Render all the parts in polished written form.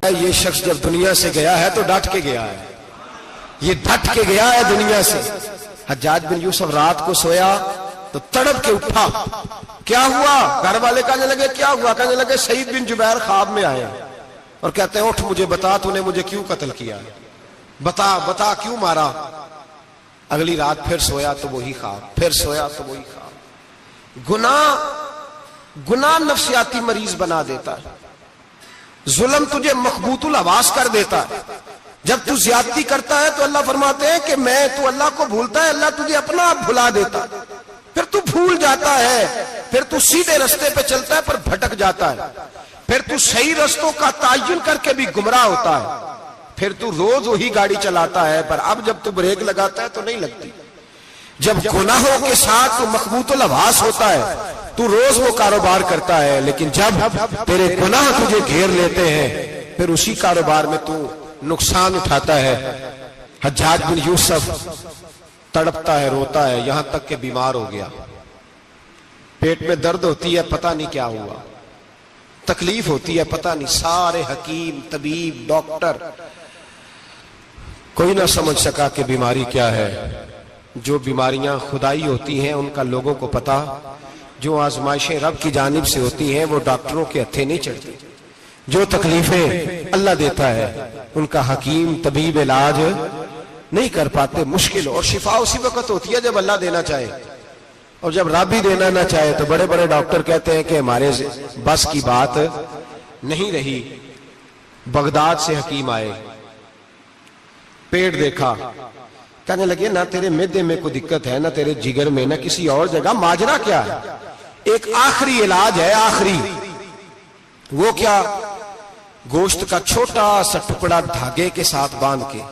فرمایا یہ شخص جب دنیا سے گیا ہے تو ڈٹ کے گیا ہے، یہ ڈٹ کے گیا ہے دنیا سے۔ حجاج بن یوسف رات کو سویا تو تڑپ کے اٹھا، کیا ہوا؟ گھر والے کہنے لگے کیا ہوا؟ کہنے لگے سعید بن جبیر خواب میں آئے اور کہتے ہیں اٹھ مجھے بتا تو نے مجھے کیوں قتل کیا، بتا بتا کیوں مارا؟ اگلی رات پھر سویا تو وہی خواب، پھر سویا تو وہی خواب۔ گناہ نفسیاتی مریض بنا دیتا ہے، ظلم تجھے مخبوط الحواس کر دیتا ہے۔ جب تو زیادتی کرتا ہے تو اللہ فرماتے ہیں کہ تو اللہ کو بھولتا ہے، اللہ تجھے اپنا آپ بھلا دیتا ہے، پھر تو بھول جاتا ہے، پھر تو سیدھے رستے پہ چلتا ہے پر بھٹک جاتا ہے، پھر تو صحیح رستوں کا تعین کر کے بھی گمراہ ہوتا ہے، پھر تو روز وہی گاڑی چلاتا ہے پر اب جب تو بریک لگاتا ہے تو نہیں لگتی۔ جب گناہوں کے ساتھ تو مخبوط الحواس ہوتا ہے تو روز وہ کاروبار کرتا ہے، لیکن جب تیرے گناہ تجھے گھیر لیتے ہیں پھر اسی کاروبار میں تو نقصان اٹھاتا ہے۔ حجاج بن یوسف تڑپتا ہے، روتا ہے، یہاں تک کہ بیمار ہو گیا، پیٹ میں درد ہوتی ہے، پتہ نہیں کیا ہوا، تکلیف ہوتی ہے، پتہ نہیں، سارے حکیم طبیب ڈاکٹر کوئی نہ سمجھ سکا کہ بیماری کیا ہے۔ جو بیماریاں خدائی ہوتی ہیں ان کا لوگوں کو پتا، جو آزمائشیں رب کی جانب سے ہوتی ہیں وہ ڈاکٹروں کے ہتھے نہیں چڑھتی، جو تکلیفیں اللہ دیتا ہے ان کا حکیم طبیب علاج نہیں کر پاتے، مشکل، اور شفا اسی وقت ہوتی ہے جب اللہ دینا چاہے، اور جب رب ہی دینا نہ چاہے تو بڑے بڑے ڈاکٹر کہتے ہیں کہ ہمارے بس کی بات نہیں رہی۔ بغداد سے حکیم آئے، پیٹ دیکھا، کہنے لگے نہ تیرے معدے میں کوئی دقت ہے، نہ تیرے جگر میں، نہ کسی اور جگہ، ماجرا کیا ہے؟ ایک آخری علاج ہے، آخری، وہ کیا؟ گوشت کا چھوٹا سا ٹکڑا دھاگے کے ساتھ باندھ کے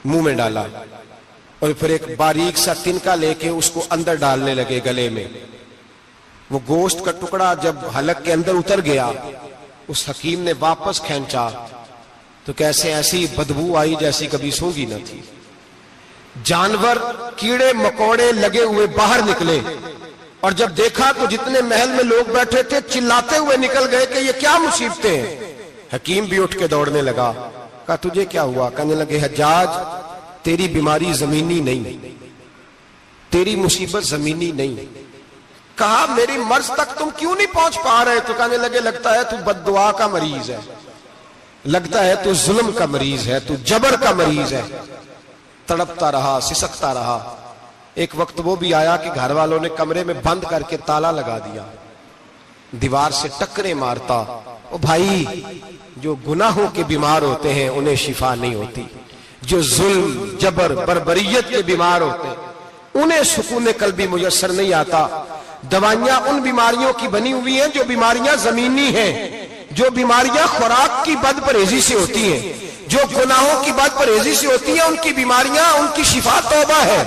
منہ میں ڈالا اور پھر ایک باریک سا تنکا لے کے اس کو اندر ڈالنے لگے گلے میں۔ وہ گوشت کا ٹکڑا جب حلق کے اندر اتر گیا، اس حکیم نے واپس کھینچا تو کیسے ایسی بدبو آئی جیسی کبھی سونگی نہ تھی۔ جانور کیڑے مکوڑے لگے ہوئے باہر نکلے، اور جب دیکھا تو جتنے محل میں لوگ بیٹھے تھے چلاتے ہوئے نکل گئے کہ یہ کیا مصیبتیں ہیں۔ حکیم بھی اٹھ کے دوڑنے لگا، کہا تجھے کیا ہوا؟ کہنے لگے حجاج تیری بیماری زمینی نہیں، تیری مصیبت زمینی نہیں۔ کہا میری مرض تک تم کیوں نہیں پہنچ پا رہے؟ تو کہنے لگے لگتا ہے تو بد دعا کا مریض ہے، لگتا ہے تو ظلم کا مریض ہے، تو جبر کا مریض ہے۔ تڑپتا رہا، سسکتا رہا۔ ایک وقت وہ بھی آیا کہ گھر والوں نے کمرے میں بند کر کے تالا لگا دیا، دیوار سے ٹکرے مارتا۔ او بھائی، جو گناہوں کے بیمار ہوتے ہیں انہیں شفا نہیں ہوتی، جو ظلم جبر بربریت کے بیمار ہوتے ہیں انہیں سکون قلبی میسر نہیں آتا۔ دوائیاں ان بیماریوں کی بنی ہوئی ہیں جو بیماریاں زمینی ہیں، جو بیماریاں خوراک کی بد پرہیزی سے ہوتی ہیں، جو گناہوں کی بد پرہیزی سے ہوتی ہیں، ان کی بیماریاں، ان کی شفا توبہ ہے،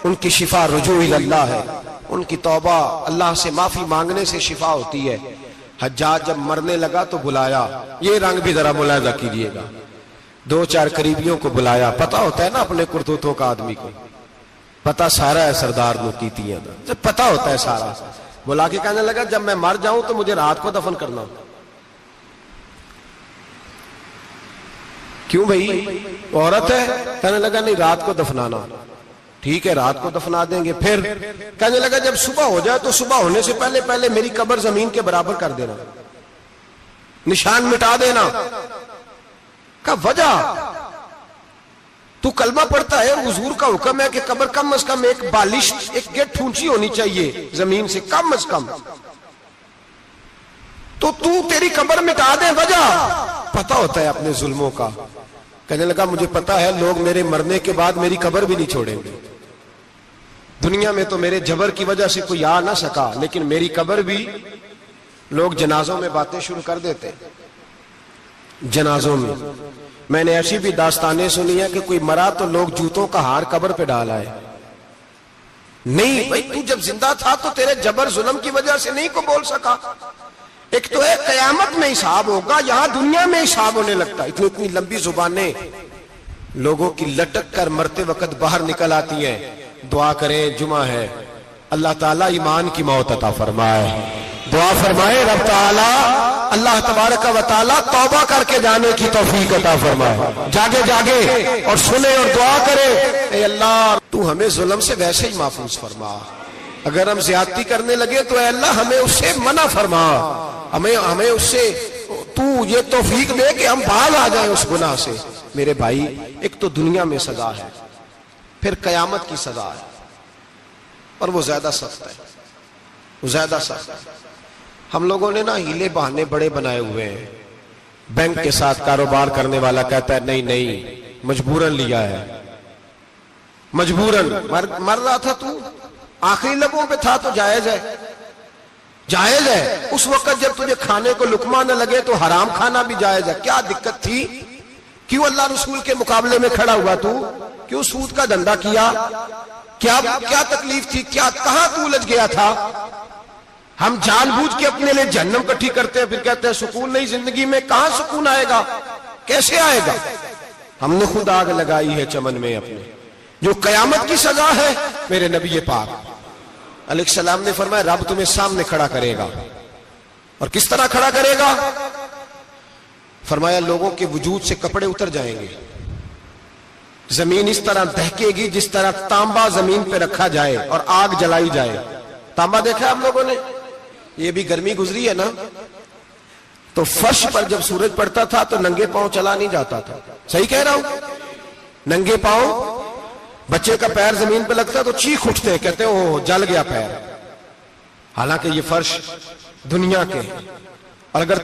ان کی شفا رجوع اللہ ہے، ان کی توبہ اللہ سے معافی مانگنے سے شفا ہوتی ہے۔ حجاج جب مرنے لگا تو بلایا، یہ رنگ بھی ذرا ملاحظہ کیجئے گا، دو چار قریبیوں کو بلایا، پتہ ہوتا ہے نا اپنے کرتوتوں کا آدمی کو، پتہ سارا ہے سردار نوکیتیاں دا، پتہ ہوتا ہے سارا۔ بلا کے کہنے لگا جب میں مر جاؤں تو مجھے رات کو دفن کرنا۔ کیوں بھائی عورت ہے؟ کہنے لگا نہیں رات کو دفنانا۔ ٹھیک ہے رات کو دفنا دیں گے۔ پھر کہنے لگا جب صبح ہو جائے تو صبح ہونے سے پہلے پہلے میری قبر زمین کے برابر کر دینا، نشان مٹا دینا۔ کہا وجہ؟ تو کلمہ پڑھتا ہے، حضور کا حکم ہے کہ قبر کم از کم ایک بالش، ایک گیٹ اونچی ہونی چاہیے زمین سے کم از کم، تو تیری قبر مٹا دے، وجہ؟ پتہ ہوتا ہے اپنے ظلموں کا۔ کہنے لگا مجھے پتہ ہے لوگ میرے مرنے کے بعد میری قبر بھی نہیں چھوڑیں گے، دنیا میں تو میرے جبر کی وجہ سے کوئی آ نہ سکا، لیکن میری قبر بھی لوگ جنازوں میں باتیں شروع کر دیتے۔ جنازوں میں نے ایسی بھی داستانیں سنی ہے کہ کوئی مرا تو لوگ جوتوں کا ہار قبر پہ ڈال آئے۔ نہیں بھائی، تو جب زندہ تھا تو تیرے جبر ظلم کی وجہ سے نہیں کو بول سکا۔ ایک تو ہے قیامت میں حساب ہوگا، یہاں دنیا میں حساب ہونے لگتا۔ اتنی لمبی زبانیں لوگوں کی لٹک کر مرتے وقت باہر نکل آتی ہیں۔ دعا کریں، جمعہ ہے، اللہ تعالیٰ ایمان کی موت عطا فرمائے۔ دعا فرمائے رب تعالیٰ اللہ تبارک و تعالی توبہ کر کے جانے کی توفیق عطا فرمائے، جاگے جاگے اور سنے اور دعا کرے، اے اللہ تو ہمیں ظلم سے ویسے ہی محفوظ فرما، اگر ہم زیادتی کرنے لگے تو اے اللہ ہمیں اس سے منع فرما، ہمیں اس سے تو یہ توفیق دے کہ ہم باز آ جائیں اس گناہ سے۔ میرے بھائی، ایک تو دنیا میں سزا ہے، پھر قیامت کی سزا ہے، اور وہ زیادہ سخت ہے، وہ زیادہ سخت ہے۔ ہم لوگوں نے نا ہیلے بہانے بڑے بنائے ہوئے ہیں۔ بینک کے ساتھ کاروبار کرنے والا کہتا ہے نہیں نہیں مجبوراً لیا ہے، مجبوراً مر رہا تھا تو، آخری لبوں پہ تھا تو جائز ہے، جائز ہے۔ اس وقت جب تجھے کھانے کو لقمہ نہ لگے تو حرام کھانا بھی جائز ہے، کیا دقت تھی؟ کیوں اللہ رسول کے مقابلے میں کھڑا ہوا تو؟ کیوں سود کا دھندا کیا؟ کیا تکلیف تھی؟ کہاں تو الجھ گیا تھا؟ ہم جان بوجھ کے اپنے لیے جہنم کٹھی کرتے ہیں، پھر کہتے ہیں سکون نہیں زندگی میں۔ کہاں سکون آئے گا؟ کیسے آئے گا؟ ہم نے خود آگ لگائی ہے چمن میں اپنے۔ جو قیامت کی سزا ہے، میرے نبی پاک علیہ السلام نے فرمایا رب تمہیں سامنے کھڑا کرے گا، اور کس طرح کھڑا کرے گا؟ فرمایا لوگوں کے وجود سے کپڑے اتر جائیں گے، زمین اس طرح دہکے گی جس طرح تانبا زمین پہ رکھا جائے اور آگ جلائی جائے۔ تانبا دیکھا ہے آپ لوگوں نے؟ یہ بھی گرمی گزری ہے نا، تو فرش پر جب سورج پڑتا تھا تو ننگے پاؤں چلا نہیں جاتا تھا، صحیح کہہ رہا ہوں؟ ننگے پاؤں، بچے کا پیر زمین پہ لگتا تو چیخ اٹھتے، کہتے ہیں اوہ جل گیا پیر، حالانکہ یہ فرش دنیا کے۔ اور اگر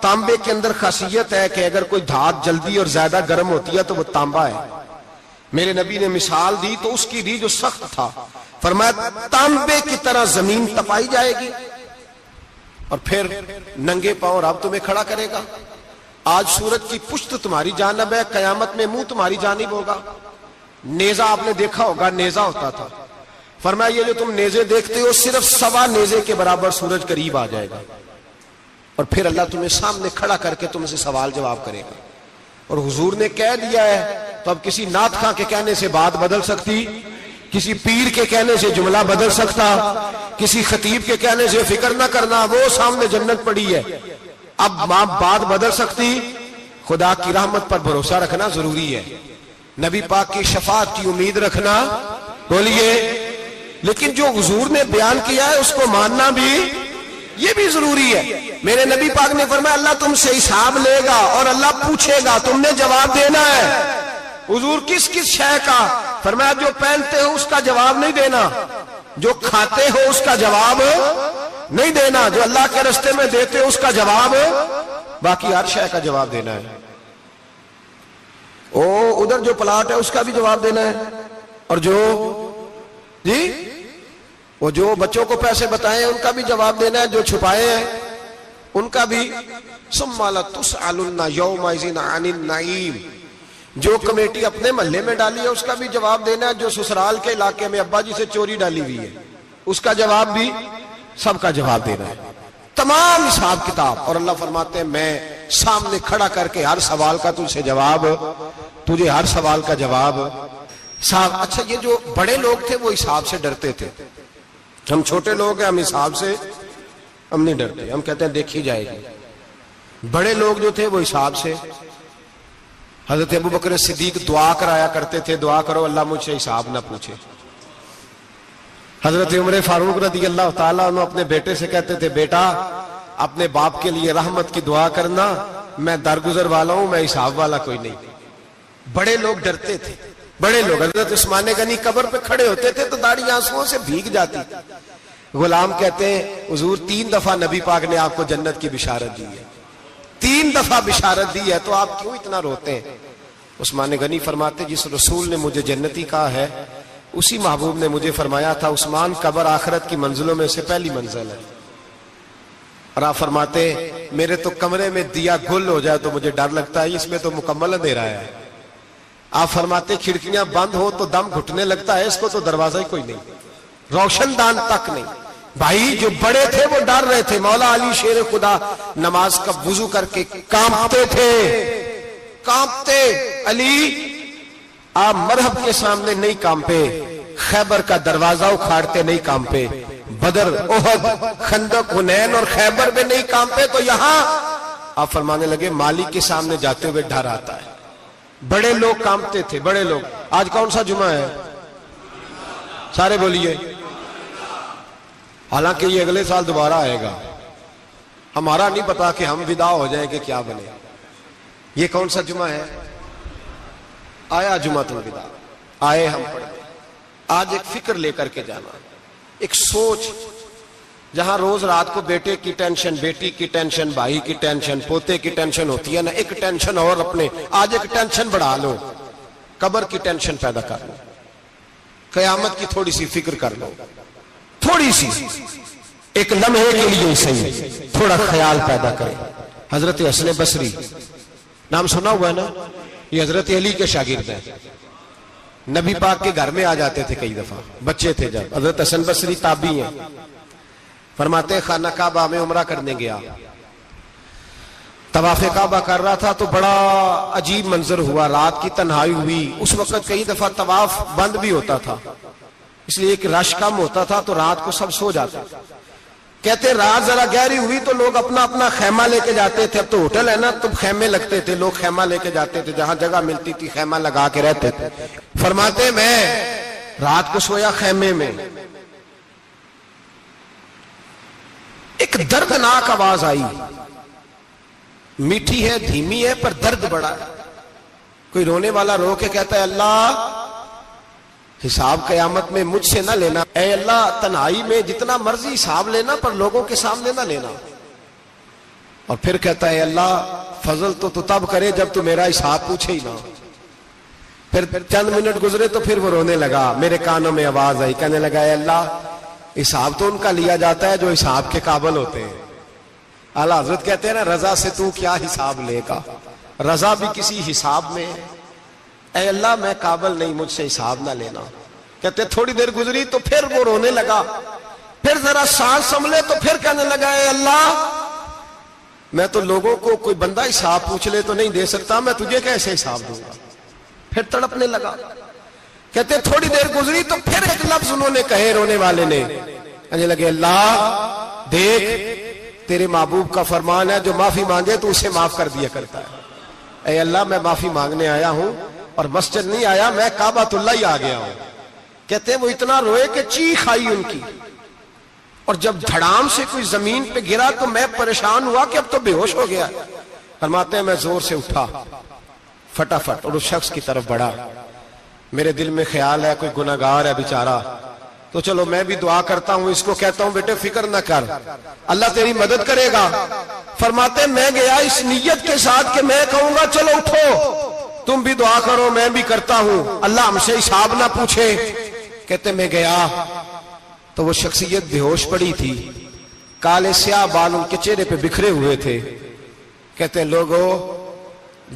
تانبے کے اندر خاصیت ہے کہ اگر کوئی دھات جلدی اور زیادہ گرم ہوتی ہے تو وہ تانبا ہے۔ میرے نبی نے مثال دی تو اس کی دی جو سخت تھا، فرمایا تانبے کی طرح زمین تپائی جائے گی، اور پھر ننگے پاؤں رب تمہیں کھڑا کرے گا۔ آج سورج کی پشت تمہاری جانب ہے، قیامت میں منہ تمہاری جانب ہوگا۔ نیزہ آپ نے دیکھا ہوگا، نیزہ ہوتا تھا، فرمایا یہ جو تم نیزے دیکھتے ہو صرف 1.25 نیزے کے برابر سورج قریب آ جائے گا، اور پھر اللہ تمہیں سامنے کھڑا کر کے تم سے سوال جواب کرے گا۔ اور حضور نے کہہ دیا ہے تو اب کسی نعت خواں کے کہنے سے بات بدل سکتی، کسی پیر کے کہنے سے جملہ بدل سکتا، کسی خطیب کے کہنے سے فکر نہ کرنا وہ سامنے جنت پڑی ہے، اب بات بدل سکتی؟ خدا کی رحمت پر بھروسہ رکھنا ضروری ہے، نبی پاک کی شفاعت کی امید رکھنا، بولیے، لیکن جو حضور نے بیان کیا ہے اس کو ماننا بھی یہ بھی ضروری ہے۔ میرے نبی پاک نے فرمایا اللہ تم سے حساب لے گا اور اللہ پوچھے گا، تم نے جواب دینا ہے۔ حضور کس کس شے کا؟ فرمایا جو پہنتے ہو اس کا جواب نہیں دینا، جو کھاتے ہو اس کا جواب نہیں دینا، جو اللہ کے راستے میں دیتے ہو اس کا جواب، باقی ہر شے کا جواب دینا ہے۔ ادھر جو پلاٹ ہے اس کا بھی جواب دینا ہے، اور وہ جو بچوں کو پیسے بتائے ان کا بھی جواب دینا ہے، جو چھپائے ہیں ان کا بھی۔ ثم لتسألن یومئذ عن النعیم، جو کمیٹی اپنے محلے میں ڈالی ہے اس کا بھی جواب دینا ہے، جو سسرال کے علاقے میں ابا جی سے چوری ڈالی ہوئی ہے اس کا جواب بھی، سب کا جواب دینا ہے، تمام حساب کتاب۔ اور اللہ فرماتے ہیں میں سامنے کھڑا کر کے ہر سوال کا تجھے ہر سوال کا جواب صاحب۔ اچھا یہ جو بڑے لوگ تھے وہ حساب سے ڈرتے تھے، ہم چھوٹے لوگ ہیں ہم حساب سے ہم نہیں ڈرتے، ہم کہتے ہیں دیکھی جائے گی۔ بڑے لوگ جو تھے وہ حساب سے، حضرت ابو بکر صدیق دعا کرایا کرتے تھے، دعا کرو اللہ مجھ سے حساب نہ پوچھے۔ حضرت عمر فاروق رضی اللہ تعالیٰ عنہ اپنے بیٹے سے کہتے تھے بیٹا اپنے باپ کے لیے رحمت کی دعا کرنا، میں درگزر والا ہوں، میں حساب والا کوئی نہیں۔ بڑے لوگ ڈرتے تھے، بڑے لوگ۔ حضرت عثمان غنی قبر پہ کھڑے ہوتے تھے تو داڑھی آنسوؤں سے بھیگ جاتی۔ غلام کہتے ہیں حضور 3 دفعہ نبی پاک نے آپ کو جنت کی بشارت دی ہے، 3 دفعہ بشارت دی ہے، تو آپ کیوں اتنا روتے ہیں؟ عثمان غنی فرماتے جس رسول نے مجھے جنتی کہا ہے اسی محبوب نے مجھے فرمایا تھا عثمان قبر آخرت کی منزلوں میں سے پہلی منزل ہے۔ اور آپ فرماتے میرے تو کمرے میں دیا گل ہو جائے تو مجھے ڈر لگتا ہے، اس میں تو مکمل اندھیرا ہے۔ آپ فرماتے کھڑکیاں بند ہو تو دم گھٹنے لگتا ہے، اس کو تو دروازہ ہی کوئی نہیں، روشن دان تک نہیں۔ بھائی جو بڑے تھے وہ ڈر رہے تھے۔ مولا علی شیر خدا نماز کا وضو کر کے کانپتے تھے، کانپتے۔ علی آپ مرحب کے سامنے نہیں کانپے، خیبر کا دروازہ اکھاڑتے نہیں کانپے، بدر، احد، خندق، حنین اور خیبر میں نہیں کانپے تو یہاں آپ فرمانے لگے مالی کے سامنے جاتے ہوئے ڈر آتا ہے. بڑے لوگ کانپتے تھے، بڑے لوگ. آج کون سا جمعہ ہے؟ سارے بولیے. حالانکہ یہ اگلے سال دوبارہ آئے گا، ہمارا نہیں پتا کہ ہم ودا ہو جائیں کہ کیا بنے. یہ کون سا جمعہ ہے؟ آیا جمعۃ الوداع، آئے ہم پڑھیں. آج ایک فکر لے کر کے جانا، ایک سوچ. جہاں روز رات کو بیٹے کی ٹینشن، بیٹی کی ٹینشن، بھائی کی ٹینشن، پوتے کی ٹینشن ہوتی ہے نا، ایک ٹینشن اور اپنے آج ایک ٹینشن بڑھا لو، قبر کی ٹینشن پیدا کر لو، قیامت کی تھوڑی سی فکر کر لو، تھوڑی سی، ایک لمحے کے لیے صحیح تھوڑا خیال پیدا کرے. حضرت حسن بصری نام سنا ہوا ہے نا، یہ حضرت علی کے شاگرد ہیں. نبی پاک کے گھر میں آ جاتے تھے کئی دفعہ، بچے تھے جب. حضرت حسن بصری تابعی ہیں. فرماتے خانہ کعبہ میں عمرہ کرنے گیا، طواف کعبہ کر رہا تھا تو بڑا عجیب منظر ہوا. رات کی تنہائی ہوئی. اس وقت کئی دفعہ طواف بند بھی ہوتا تھا، اس لیے کہ رش کم ہوتا تھا تو رات کو سب سو جاتے. کہتے رات ذرا گہری ہوئی تو لوگ اپنا اپنا خیمہ لے کے جاتے تھے. اب تو ہوٹل ہے نا تو خیمے لگتے تھے، لوگ خیمہ لے کے جاتے تھے، جہاں جگہ ملتی تھی خیمہ لگا کے رہتے تھے. فرماتے میں رات کو سویا خیمے میں، ایک دردناک آواز آئی. میٹھی ہے، دھیمی ہے، پر درد بڑا ہے. کوئی رونے والا رو کے کہتا ہے اللہ حساب قیامت میں مجھ سے نہ لینا، اے اللہ تنہائی میں جتنا مرضی حساب لینا پر لوگوں کے سامنے نہ لینا. اور پھر کہتا ہے اللہ فضل تو تب کرے جب تو میرا حساب پوچھے ہی نہ. پھر چند منٹ گزرے تو پھر وہ رونے لگا. میرے کانوں میں آواز آئی، کہنے لگا اے اللہ حساب تو ان کا لیا جاتا ہے جو حساب کے قابل ہوتے ہیں. اعلیٰ حضرت کہتے ہیں نا رضا سے تو کیا حساب لے گا، رضا بھی کسی حساب میں ہے. اے اللہ میں قابل نہیں، مجھ سے حساب نہ لینا. کہتے تھوڑی دیر گزری تو پھر وہ رونے لگا. پھر ذرا سانس سنبھلے تو پھر کہنے لگا اے اللہ میں تو لوگوں کو کوئی بندہ حساب پوچھ لے تو نہیں دے سکتا، میں تجھے کیسے حساب دوں گا. پھر تڑپنے لگا. کہتے تھوڑی دیر گزری تو پھر ایک لفظ انہوں نے کہے، رونے والے نے کہنے لگے اللہ دیکھ تیرے محبوب کا فرمان ہے جو معافی مانگے تو اسے معاف کر دیا کرتا ہے. اے اللہ میں معافی مانگنے آیا ہوں اور مسجد نہیں آیا، میں کعبۃ اللہ ہی آ گیا ہوں. کہتے ہیں وہ اتنا روئے کہ چیخ آئی ان کی، اور جب دھڑام سے کوئی زمین پہ گرا تو میں پریشان ہوا کہ اب تو بے ہوش ہو گیا. فرماتے ہیں میں زور سے اٹھا فٹافٹ اور اس شخص کی طرف بڑھا. میرے دل میں خیال ہے کوئی گناہگار ہے بیچارہ، تو چلو میں بھی دعا کرتا ہوں، اس کو کہتا ہوں بیٹے فکر نہ کر، اللہ تیری مدد کرے گا. فرماتے میں گیا اس نیت کے ساتھ کہ میں کہوں گا چلو اٹھو تم بھی دعا کرو، میں بھی کرتا ہوں، اللہ ہم سے حساب نہ پوچھے. کہتے میں گیا تو وہ شخصیت بے ہوش پڑی تھی، کالے سیاہ بال ان کے چہرے پہ بکھرے ہوئے تھے. کہتے لوگوں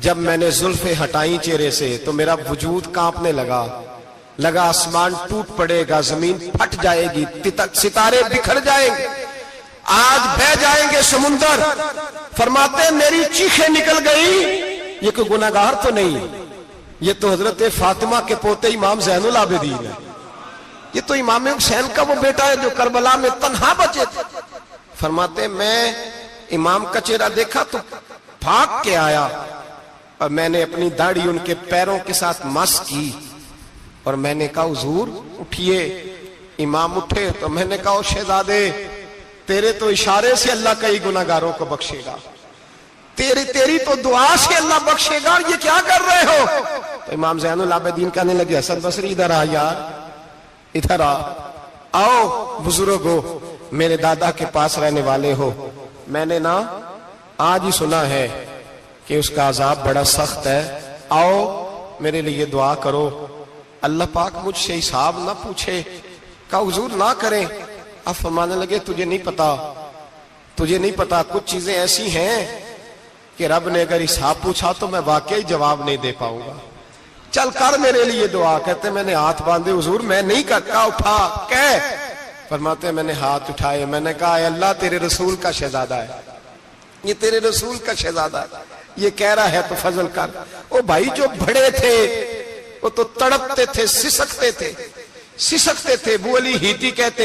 جب میں نے زلفیں ہٹائیں چہرے سے تو میرا وجود کانپنے لگا آسمان ٹوٹ پڑے گا، زمین پھٹ جائے گی، ستارے بکھر جائیں گے، آج بہہ جائیں گے سمندر. فرماتے میری چیخیں نکل گئی. یہ کوئی گناہگار تو نہیں، یہ تو حضرت فاطمہ کے پوتے امام زین العابدین ہے، یہ تو امام حسین کا وہ بیٹا ہے جو کربلا میں تنہا بچے تھے. فرماتے میں امام کا چہرہ دیکھا تو بھاگ کے آیا اور میں نے اپنی داڑھی ان کے پیروں کے ساتھ مس کی اور میں نے کہا حضور اٹھئے. امام اٹھے تو میں نے کہا شہزادے تیرے تو اشارے سے اللہ کئی گناہگاروں کو بخشے گا، تیری تو دعا سے اللہ بخشے گا، یہ کیا کر رہے ہو؟ تو امام زین العابدین کہنے لگے حسن بصری ادھر آ یار، ادھر آؤ بزرگو، میرے دادا کے پاس رہنے والے ہو. میں نے نا آج ہی سنا ہے کہ اس کا عذاب بڑا سخت ہے، آؤ میرے لیے دعا کرو، اللہ پاک مجھ سے حساب نہ پوچھے. کہا حضور نہ کریں. اب فرمانے لگے تجھے نہیں پتا کچھ چیزیں ایسی ہیں کہ رب نے اگر حساب پوچھا تو میں واقعی جواب نہیں دے پاؤں گا، چل کر میرے لیے دعا. کہتے میں نے ہاتھ باندھے حضور میں نہیں کرتا، اٹھا کہہ. فرماتے میں نے ہاتھ اٹھائے، میں نے کہا اے اللہ تیرے رسول کا شہزادہ ہے، یہ تیرے رسول کا شہزادہ ہے، یہ کہہ رہا ہے تو فضل کر. وہ بھائی جو بڑے تھے وہ تو تڑپتے تھے، سسکتے تھے. ابو علی ہیتی کہتے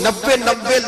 90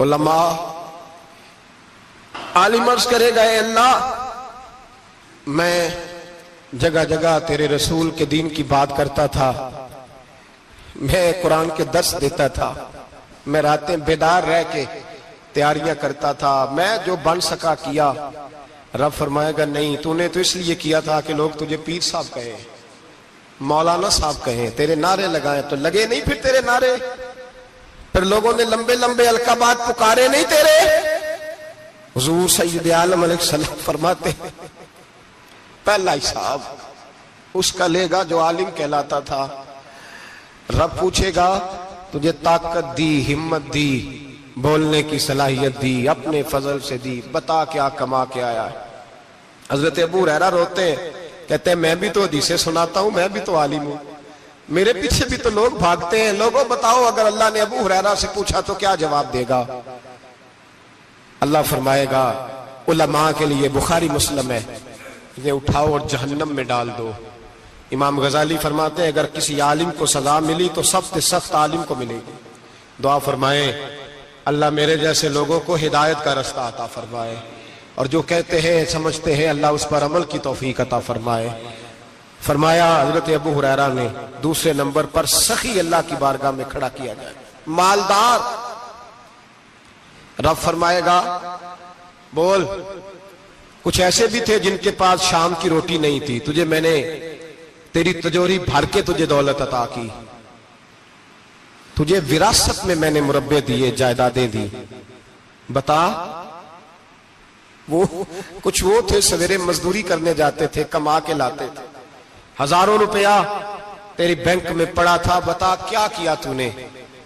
علماء عالم عرض کرے گا، اے اللہ میں جگہ جگہ تیرے رسول کے دین کی بات کرتا تھا، میں قرآن کے درس دیتا تھا، میں راتیں بیدار رہ کے تیاریاں کرتا تھا، میں جو بن سکا کیا۔ رب فرمائے گا نہیں، تو نے تو اس لیے کیا تھا کہ لوگ تجھے پیر صاحب کہیں، مولانا صاحب کہیں، تیرے نعرے لگائیں، تو لگے نہیں پھر تیرے نعرے؟ پھر لوگوں نے لمبے لمبے القابات پکارے نہیں تیرے؟ حضور سید عالم علیہ السلام فرماتے ہیں پہلا حساب اس کا لے گا جو عالم کہلاتا تھا۔ رب پوچھے گا تجھے طاقت دی، ہمت دی، بولنے کی صلاحیت دی، اپنے فضل سے دی، بتا کیا کما کے آیا ہے۔ حضرت ابو ہریرہ روتے ہیں، کہتے ہیں میں بھی تو حدیثیں سناتا ہوں، میں بھی تو عالم ہوں، میرے پیچھے بھی تو لوگ بھاگتے ہیں، لوگوں بتاؤ اگر اللہ نے ابو ہریرہ سے پوچھا تو کیا جواب دے گا؟ اللہ فرمائے گا علماء کے لیے بخاری مسلم ہے، انہیں اٹھاؤ اور جہنم میں ڈال دو۔ امام غزالی فرماتے ہیں اگر کسی عالم کو سزا ملی تو سب سے سخت عالم کو ملے گی۔ دعا فرمائیں اللہ میرے جیسے لوگوں کو ہدایت کا رستہ عطا فرمائے، اور جو کہتے ہیں سمجھتے ہیں اللہ اس پر عمل کی توفیق عطا فرمائے۔ فرمایا حضرت ابو ہریرہ نے دوسرے نمبر پر سخی اللہ کی بارگاہ میں کھڑا کیا جائے، مالدار۔ رب فرمائے گا بول، کچھ ایسے بھی تھے جن کے پاس شام کی روٹی نہیں تھی، تجھے میں نے تیری تجوری بھر کے تجھے دولت عطا کی، تجھے وراثت میں میں نے مربے دیے، جائیدادیں دی، بتا۔ وہ کچھ وہ تھے سویرے مزدوری کرنے جاتے تھے، کما کے لاتے تھے، ہزاروں روپیہ تیری بینک میں پڑا تھا، بتا کیا کیا تو نے؟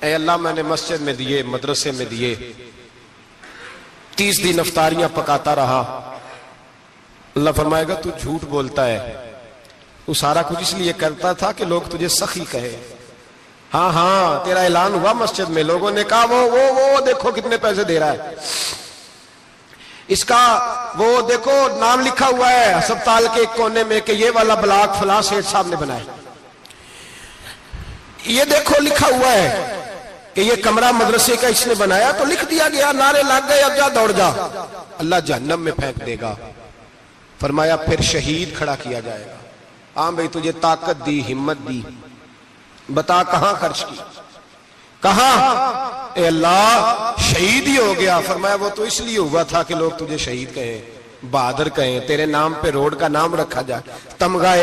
اے اللہ میں نے مسجد میں دیے، مدرسے میں دیے، 30 دن افطاریاں پکاتا رہا۔ اللہ فرمائے گا تو جھوٹ بولتا ہے، تو سارا کچھ اس لیے کرتا تھا کہ لوگ تجھے سخی کہے۔ ہاں ہاں تیرا اعلان ہوا مسجد میں، لوگوں نے کہا وہ دیکھو کتنے پیسے دے رہا ہے، اس کا وہ دیکھو نام لکھا ہوا ہے ہسپتال کے ایک کونے میں کہ یہ والا بلاک فلاں سیٹھ صاحب نے بنایا، یہ دیکھو لکھا ہوا ہے کہ یہ کمرہ مدرسے کا اس نے بنایا، تو لکھ دیا گیا، نعرے لگ گئے، اب جا دوڑ جا۔ اللہ جہنم میں پھینک دے گا۔ فرمایا پھر شہید کھڑا کیا جائے گا، ہاں بھئی تجھے طاقت دی، ہمت دی، بتا کہاں خرچ کی، کہاں؟ اے اللہ شہید ہی ہو گیا۔ فرمایا وہ تو اس لیے ہوا تھا کہ لوگ تجھے شہید کہیں، بہادر کہیں، تیرے نام پہ روڈ کا نام رکھا جائے، تمغہ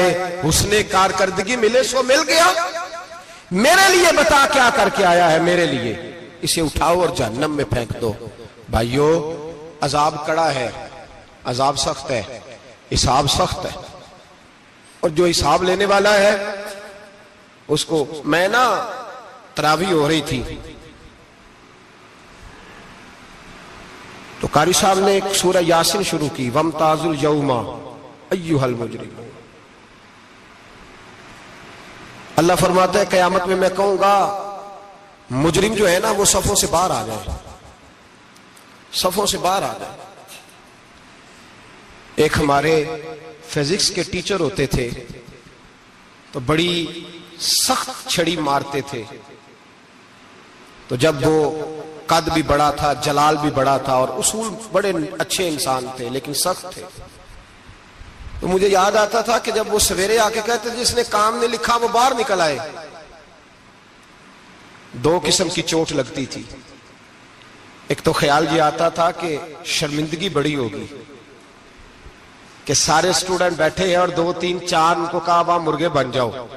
حسن کارکردگی ملے سو مل گیا، میرے لیے بتا کیا کر کے آیا ہے میرے لیے، اسے اٹھاؤ اور جہنم میں پھینک دو۔ بھائیو عذاب کڑا ہے، عذاب سخت ہے، حساب سخت ہے، اور جو حساب لینے والا ہے اس کو میں نا تراویح ہو رہی تھی تو قاری صاحب نے ایک سورہ یاسین شروع کی، وَامْتَازُوا الْيَوْمَ أَيُّهَا الْمُجْرِمُونَ۔ اللہ فرماتا ہے قیامت میں میں کہوں گا مجرم جو ہے نا وہ صفوں سے باہر آ جائے، صفوں سے باہر آ جائے۔ ایک ہمارے فزکس کے ٹیچر ہوتے تھے تو بڑی سخت چھڑی مارتے تھے، تو جب وہ قد بھی بڑا تھا، جلال بھی بڑا تھا، اور اصول بڑے اچھے انسان تھے لیکن سخت تھے، تو مجھے یاد آتا تھا کہ جب وہ سویرے آ کے کہتے جس نے کام نے لکھا وہ باہر نکل آئے، دو قسم کی چوٹ لگتی تھی۔ ایک تو خیال یہ آتا تھا کہ شرمندگی بڑی ہوگی کہ سارے اسٹوڈنٹ بیٹھے ہیں اور 2 3 4 ان کو کہا وہاں مرغے بن جاؤ،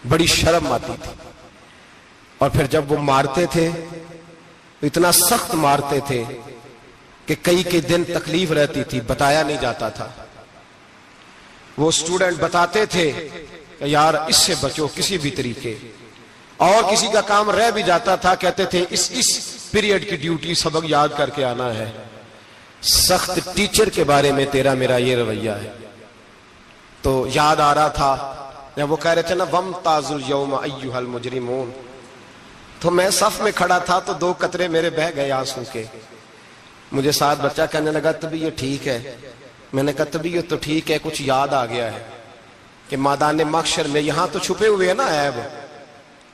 بڑی شرم آتی تھی۔ اور پھر جب وہ مارتے تھے اتنا سخت مارتے تھے کہ کئی دن تکلیف رہتی تھی، بتایا نہیں جاتا تھا۔ وہ اسٹوڈنٹ بتاتے تھے کہ یار اس سے بچو کسی بھی طریقے، اور کسی کا کام رہ بھی جاتا تھا کہتے تھے اس پیریڈ کی ڈیوٹی سبق یاد کر کے آنا ہے۔ سخت ٹیچر کے بارے میں تیرا میرا یہ رویہ ہے۔ تو یاد آ رہا تھا جب وہ کہہ رہے تھے نا وَامْتَازُوا الْيَوْمَ أَيُّهَا الْمُجْرِمُونَ، تو میں صف میں کھڑا تھا تو 2 قطرے میرے بہہ گئے آنسو کے۔ مجھے ساتھ بچہ کہنے لگا طبیعت ٹھیک ہے، میں نے کہا طبیعت تو ٹھیک ہے، کچھ یاد آ گیا ہے کہ میدان محشر میں یہاں تو چھپے ہوئے ہیں نا عیب،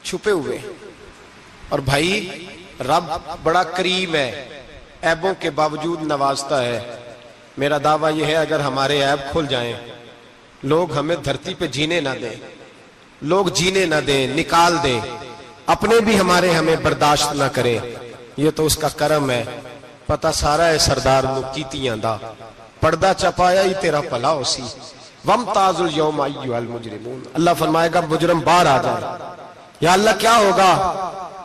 چھپے ہوئے، اور بھائی رب بڑا کریم ہے، عیبوں کے باوجود نوازتا ہے۔ میرا دعویٰ یہ ہے اگر ہمارے عیب کھل جائیں، لوگ ہمیں دھرتی پہ جینے نہ دیں، لوگ جینے نہ دیں، نکال دیں، اپنے بھی ہمیں برداشت نہ کریں، یہ تو اس کا کرم ہے۔ پتہ سارا ہے سردار نو کیتیاں دا، پردہ چپایا ہی تیرا بھلا ہو سی، وَامْتَازُ الْيَوْمَ أَيُّهَا الْمُجْرِمُونَ۔ اللہ فرمائے گا مجرم باہر آ جائے۔ یا اللہ کیا ہوگا؟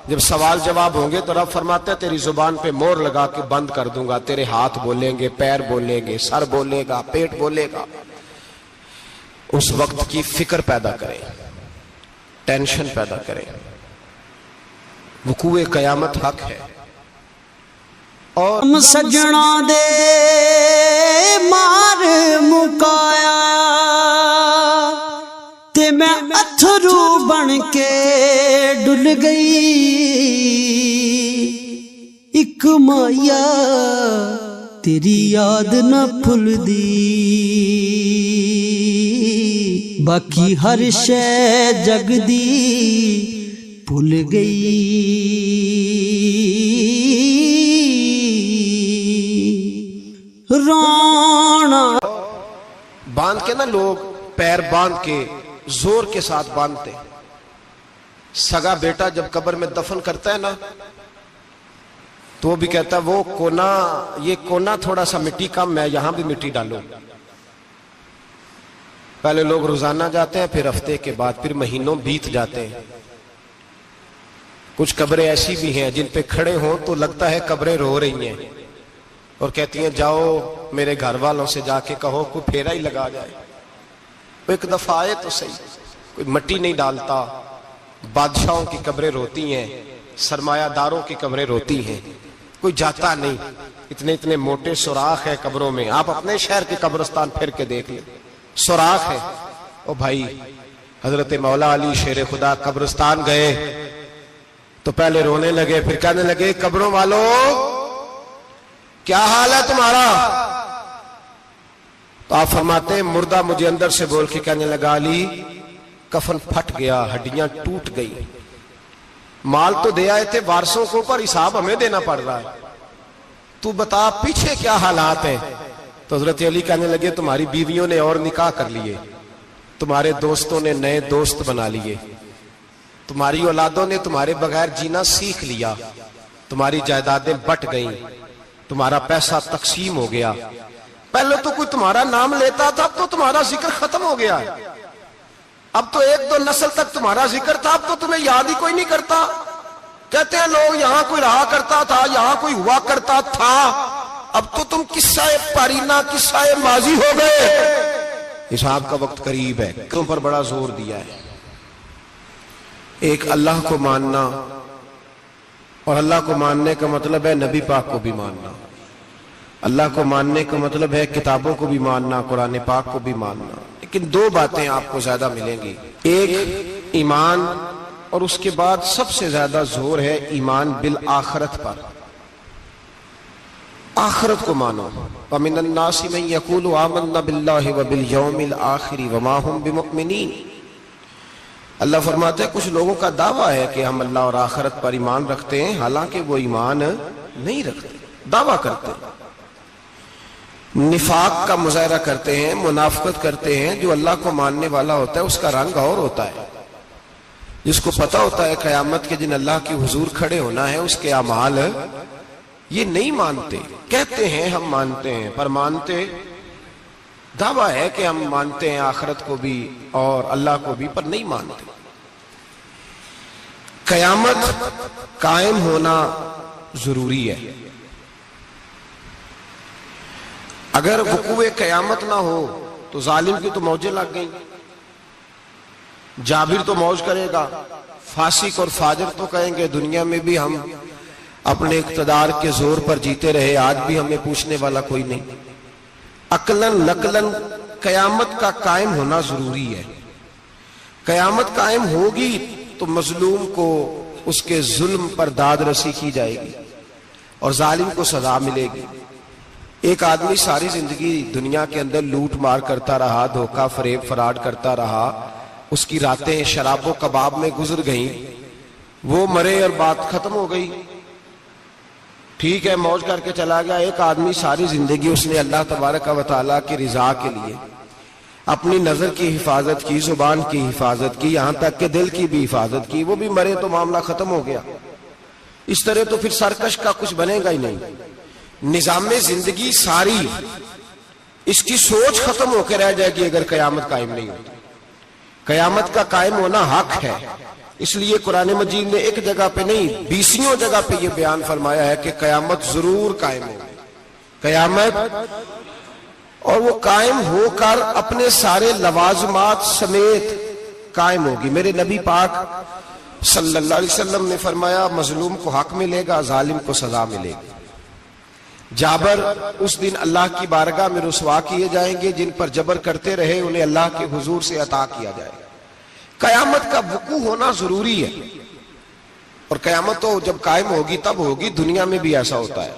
جب سوال جواب ہوں گے تو رب فرماتے ہیں تیری زبان پہ مور لگا کے بند کر دوں گا، تیرے ہاتھ بولیں گے، پیر بولیں گے، سر بولے گا، پیٹ بولے گا۔ اس وقت کی فکر پیدا کریں، ٹینشن پیدا کریں۔ وقوع قیامت حق ہے۔ اور سجنا دے مار مکایا تے میں اتھرو بن کے ڈل گئی، ایک مایا تیری یاد نہ بھل دی، باقی ہر شے جگ دی بھل گئی۔ رانا باندھ کے نا لوگ پیر باندھ کے زور کے ساتھ باندھتے، سگا بیٹا جب قبر میں دفن کرتا ہے نا تو وہ بھی کہتا ہے وہ کونا، یہ کونا تھوڑا سا مٹی کم ہے، یہاں بھی مٹی ڈالو۔ پہلے لوگ روزانہ جاتے ہیں، پھر ہفتے کے بعد، پھر مہینوں بیت جاتے ہیں۔ کچھ قبریں ایسی بھی ہیں جن پہ کھڑے ہوں تو لگتا ہے قبریں رو رہی ہیں اور کہتی ہیں جاؤ میرے گھر والوں سے جا کے کہو کوئی پھیرا ہی لگا جائے، ایک دفعہ آئے تو صحیح۔ کوئی مٹی نہیں ڈالتا۔ بادشاہوں کی قبریں روتی ہیں، سرمایہ داروں کی قبریں روتی ہیں، کوئی جاتا نہیں۔ اتنے موٹے سوراخ ہے قبروں میں، آپ اپنے شہر کے قبرستان پھر کے دیکھ لیں، سوراخ ہے۔ او بھائی، حضرت مولا علی شیر خدا قبرستان گئے تو پہلے رونے لگے، پھر کہنے لگے قبروں والوں کیا حال ہے تمہارا؟ تو آپ فرماتے ہیں مردہ مجھے اندر سے بول کے کہنے لگا علی کفن پھٹ گیا، ہڈیاں ٹوٹ گئی، مال تو دے آئے تھے وارثوں کو پر حساب ہمیں دینا پڑ رہا ہے، تو بتا پیچھے کیا حالات ہیں؟ تو حضرت علی کہنے لگے تمہاری بیویوں نے اور نکاح کر لیے، تمہارے دوستوں نے نئے دوست بنا لیے، تمہاری اولادوں نے تمہارے بغیر جینا سیکھ لیا، تمہاری جائیدادیں بٹ گئیں، تمہارا پیسہ تقسیم ہو گیا۔ پہلے تو کوئی تمہارا نام لیتا تھا، اب تو تمہارا ذکر ختم ہو گیا ہے، اب تو ایک دو نسل تک تمہارا ذکر تھا، اب تو تمہیں یاد ہی کوئی نہیں کرتا۔ کہتے ہیں لوگ یہاں کوئی رہا کرتا تھا، یہاں کوئی ہوا کرتا تھا، اب تو تم قصہ پارینہ، قصہ ماضی ہو گئے، حساب کا وقت قریب ہے۔ تم پر بڑا زور دیا ہے، ایک اللہ کو ماننا، اور اللہ کو ماننے کا مطلب ہے نبی پاک کو بھی ماننا، اللہ کو ماننے کا مطلب ہے کتابوں کو بھی ماننا، قرآن پاک کو بھی ماننا۔ لیکن دو باتیں آپ کو زیادہ ملیں گی، ایک ایمان، اور اس کے بعد سب سے زیادہ زور ہے ایمان بالآخرت پر، آخرت کو مانو۔ وَمِنَ النَّاسِ مَن يَقُولُ آمَنَّا بِاللَّهِ وَبِالْيَوْمِ الْآخِرِ وَمَا هُمْ بِمُؤْمِنِينَ۔ اللہ فرماتے ہیں کچھ لوگوں کا دعویٰ ہے کہ ہم اللہ اور آخرت پر ایمان رکھتے ہیں، حالانکہ وہ ایمان نہیں رکھتے، دعویٰ کرتے ہیں، نفاق کا مظاہرہ کرتے ہیں، منافقت کرتے ہیں۔ جو اللہ کو ماننے والا ہوتا ہے اس کا رنگ اور ہوتا ہے، جس کو پتہ ہوتا ہے قیامت کے دن اللہ کی حضور کھڑے ہونا ہے، اس کے اعمال یہ نہیں مانتے، کہتے ہیں ہم مانتے ہیں، پر مانتے، دعویٰ ہے کہ ہم مانتے ہیں آخرت کو بھی اور اللہ کو بھی، پر نہیں مانتے۔ قیامت قائم ہونا ضروری ہے، اگر وقوع قیامت نہ ہو تو ظالم کی تو موجیں لگ گئیں، جابر تو موج کرے گا، فاسق اور فاجر تو کہیں گے دنیا میں بھی ہم اپنے اقتدار کے زور پر جیتے رہے، آج بھی ہمیں پوچھنے والا کوئی نہیں۔ عقلاً نقلاً قیامت کا قائم ہونا ضروری ہے۔ قیامت قائم ہوگی تو مظلوم کو اس کے ظلم پر داد رسی کی جائے گی اور ظالم کو سزا ملے گی۔ ایک آدمی ساری زندگی دنیا کے اندر لوٹ مار کرتا رہا، دھوکہ فریب فراڈ کرتا رہا، اس کی راتیں شراب و کباب میں گزر گئیں، وہ مرے اور بات ختم ہو گئی۔ ٹھیک ہے موج کر کے چلا گیا. ایک آدمی ساری زندگی اس نے اللہ تبارک و تعالیٰ کی رضا کے لیے اپنی نظر کی حفاظت کی, زبان کی حفاظت کی, یہاں تک کہ دل کی بھی حفاظت کی, وہ بھی مرے تو معاملہ ختم ہو گیا. اس طرح تو پھر سرکش کا کچھ بنے گا ہی نہیں. نظام زندگی ساری اس کی سوچ ختم ہو کے رہ جائے گی اگر قیامت قائم نہیں ہوتی. قیامت کا قائم ہونا حق ہے. اس لیے قرآن مجید نے ایک جگہ پہ نہیں 20 جگہ پہ یہ بیان فرمایا ہے کہ قیامت ضرور قائم ہوگی. قیامت اور وہ قائم ہو کر اپنے سارے لوازمات سمیت قائم ہوگی. میرے نبی پاک صلی اللہ علیہ وسلم نے فرمایا مظلوم کو حق ملے گا, ظالم کو سزا ملے گی. جابر اس دن اللہ کی بارگاہ میں رسوا کیے جائیں گے. جن پر جبر کرتے رہے انہیں اللہ کے حضور سے عطا کیا جائے گا. قیامت کا وقوع ہونا ضروری ہے, اور قیامت تو جب قائم ہوگی تب ہوگی. دنیا میں بھی ایسا ہوتا ہے.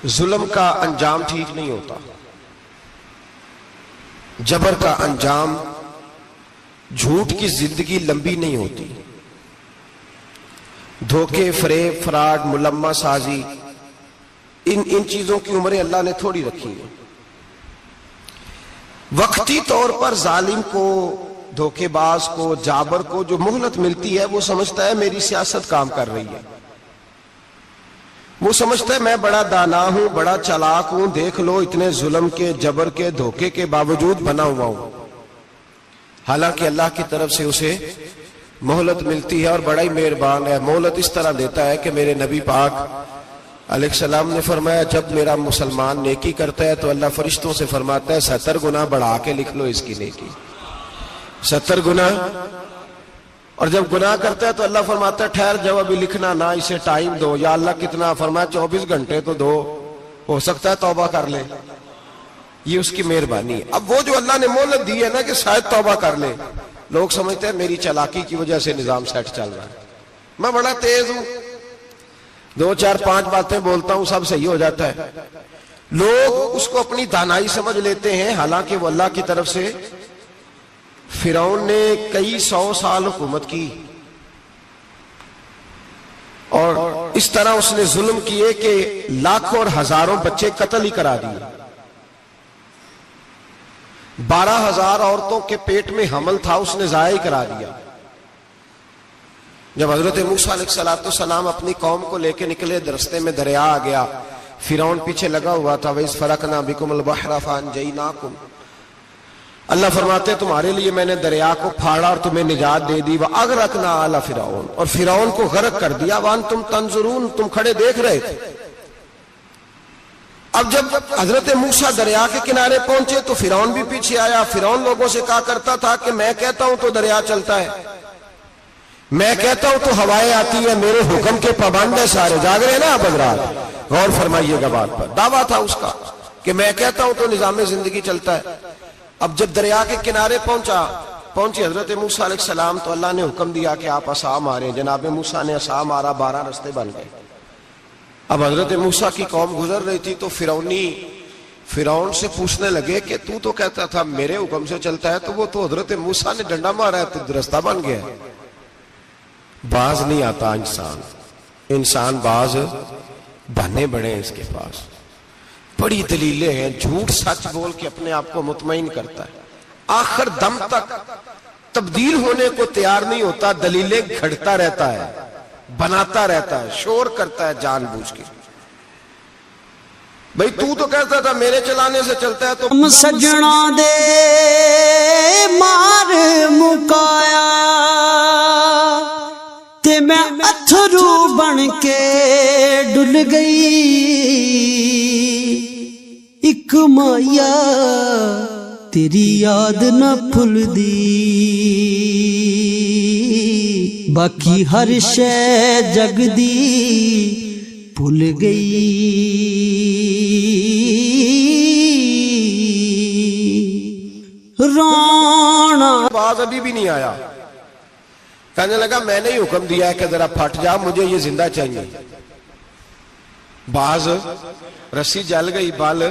ظلم کا انجام ٹھیک نہیں ہوتا, جبر کا انجام, جھوٹ کی زندگی لمبی نہیں ہوتی. دھوکے, فریب, فراڈ, ملمہ سازی, ان چیزوں کی عمریں اللہ نے تھوڑی رکھی ہیں. وقتی طور پر ظالم کو, دھوکے باز کو, جابر کو جو مہلت ملتی ہے وہ سمجھتا ہے میری سیاست کام کر رہی ہے. وہ سمجھتا ہے میں بڑا دانا ہوں, بڑا چالاک ہوں, دیکھ لو اتنے ظلم کے, جبر کے, دھوکے کے باوجود بنا ہوا ہوں. حالانکہ اللہ کی طرف سے اسے مہلت ملتی ہے اور بڑا ہی مہربان ہے. مہلت اس طرح دیتا ہے کہ میرے نبی پاک علیہ السلام نے فرمایا جب میرا مسلمان نیکی کرتا ہے تو اللہ فرشتوں سے فرماتا ہے 70 گنا بڑھا کے لکھ لو اس کی نیکی. 70 گنا. اور جب گناہ کرتا ہے تو اللہ فرماتا ہے ٹھہر جاؤ ابھی لکھنا نہ, اسے ٹائم دو. یا اللہ کتنا؟ فرمایا 24 گھنٹے تو دو, ہو سکتا ہے توبہ کر لے. یہ اس کی مہربانی ہے. اب وہ جو اللہ نے مہلت دی ہے نا کہ شاید توبہ کر لے, لوگ سمجھتے ہیں میری چالاکی کی وجہ سے نظام سیٹ چل رہا ہے, میں بڑا تیز ہوں, 2 4 5 باتیں بولتا ہوں سب صحیح ہو جاتا ہے. لوگ اس کو اپنی دانائی سمجھ لیتے ہیں, حالانکہ وہ اللہ کی طرف سے. فرعون نے کئی 100 سال حکومت کی اور اس طرح اس نے ظلم کیے کہ لاکھوں اور ہزاروں بچے قتل ہی کرا دیے. 12,000 عورتوں کے پیٹ میں حمل تھا اس نے ضائع کرا دیا. جب حضرت موسیٰ علیہ السلام اپنی قوم کو لے کے نکلے, رستے میں دریا آ گیا, فرعون پیچھے لگا ہوا تھا. وَإِذْ فَرَقْنَا بِكُمُ الْبَحْرَ فَأَنْجَيْنَاكُمْ, اللہ فرماتے تمہارے لیے میں نے دریا کو پھاڑا اور تمہیں نجات دے دی. وَأَغْرَقْنَا آلَ فِرْعَوْنَ, اور فرعون کو غرق کر دیا. وَأَنْتُمْ تَنْظُرُونَ, تم کھڑے دیکھ رہے تھے. اب جب حضرت موسیٰ دریا کے کنارے پہنچے تو فرعون بھی پیچھے آیا. فرعون لوگوں سے کہا کرتا تھا کہ میں کہتا ہوں تو دریا چلتا ہے, میں کہتا ہوں تو ہوائیں آتی ہیں, میرے حکم کے پابند ہے سارے. جاگ رہے نا آپ حضرات, غور فرمائیے گا بات پر. دعویٰ تھا اس کا کہ میں کہتا ہوں تو نظام زندگی چلتا ہے. اب جب دریا کے کنارے پہنچے حضرت موسیٰ علیہ السلام تو اللہ نے حکم دیا کہ آپ عصا ماریں. جناب موسیٰ نے عصا مارا, 12 رستے بن گئے. اب حضرت موسیٰ کی قوم گزر رہی تھی تو فرعون سے پوچھنے لگے کہ تو کہتا تھا میرے حکم سے چلتا ہے, تو وہ تو حضرت موسیٰ نے ڈنڈا مارا ہے تو رستہ بن گیا. باز نہیں آتا انسان باز بہانے بڑے ہیں اس کے پاس, بڑی دلیلیں ہیں. جھوٹ سچ بول کے اپنے آپ کو مطمئن کرتا ہے, آخر دم تک تبدیل ہونے کو تیار نہیں ہوتا. دلیلیں گھڑتا رہتا ہے, بناتا رہتا ہے, شور کرتا ہے جان بوجھ کے. بھئی تو کہتا تھا میرے چلانے سے چلتا ہے, تو سجنا دے مار مکایا تے میں اتھرو بن کے ڈل گئی. ایک مایا تیری یاد نہ بھل دی, باقی ہر شے جگ دی بھل گئی. رانا باز ابھی بھی نہیں آیا. کہنے لگا میں نے ہی حکم دیا ہے کہ ذرا پھٹ جا, مجھے یہ زندہ چاہیے. باز رسی جل گئی, بال.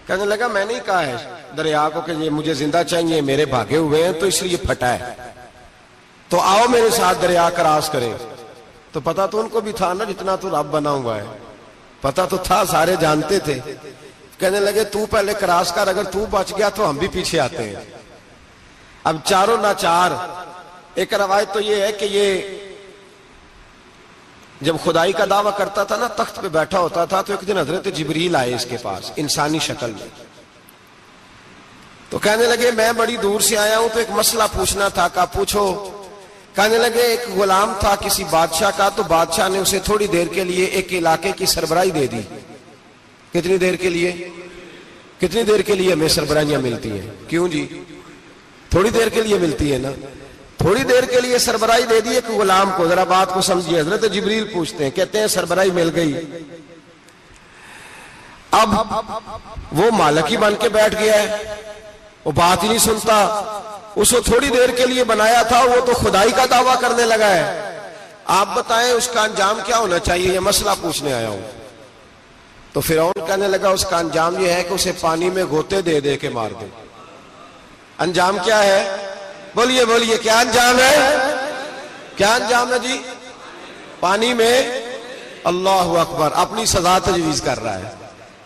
کہنے لگا میں نے ہی کہا ہے دریا کو کہ یہ مجھے زندہ چاہیے, میرے بھاگے ہوئے ہیں تو اس لیے پھٹا ہے, تو آؤ میرے ساتھ دریا کراس کرے. تو پتا تو ان کو بھی تھا نا جتنا تو رب بنا ہوا ہے، پتا تو تھا، سارے جانتے تھے. کہنے لگے تو پہلے کراس کر، اگر تو بچ گیا تو ہم بھی پیچھے آتے ہیں. اب چاروں ناچار. ایک روایت تو یہ ہے کہ یہ جب خدائی کا دعویٰ کرتا تھا نا، تخت پہ بیٹھا ہوتا تھا، تو ایک دن حضرت جبریل آئے اس کے پاس انسانی شکل میں. تو کہنے لگے میں بڑی دور سے آیا ہوں، تو ایک مسئلہ پوچھنا تھا. کہا پوچھو. کہنے لگے ایک غلام تھا کسی بادشاہ کا، تو بادشاہ نے اسے تھوڑی دیر کے لیے ایک علاقے کی سربراہی دے دی. کتنی دیر کے لیے؟ کتنی دیر کے لیے ہمیں سربراہیاں ملتی ہیں؟ کیوں جی؟ تھوڑی دیر کے لیے ملتی ہے نا. تھوڑی دیر کے لیے سربراہی دے دی ایک غلام کو. ذرا بات کو سمجھیے. حضرت جبریل پوچھتے ہیں، کہتے ہیں سربراہی مل گئی. اب وہ مالک ہی بن کے بیٹھ گیا ہے، وہ بات ہی نہیں سنتا. اس کو تھوڑی دیر کے لیے بنایا تھا، وہ تو خدائی کا دعویٰ کرنے لگا ہے. آپ بتائیں اس کا انجام کیا ہونا چاہیے؟ یہ مسئلہ پوچھنے آیا ہوں. تو فرعون کہنے لگا اس کا انجام یہ ہے کہ اسے پانی میں غوطے دے دے کے مار دے. انجام کیا ہے؟ بولیے بولیے، کیا انجام ہے؟ کیا انجام ہے جی؟ پانی میں. اللہ اکبر. اپنی سزا تجویز کر رہا ہے.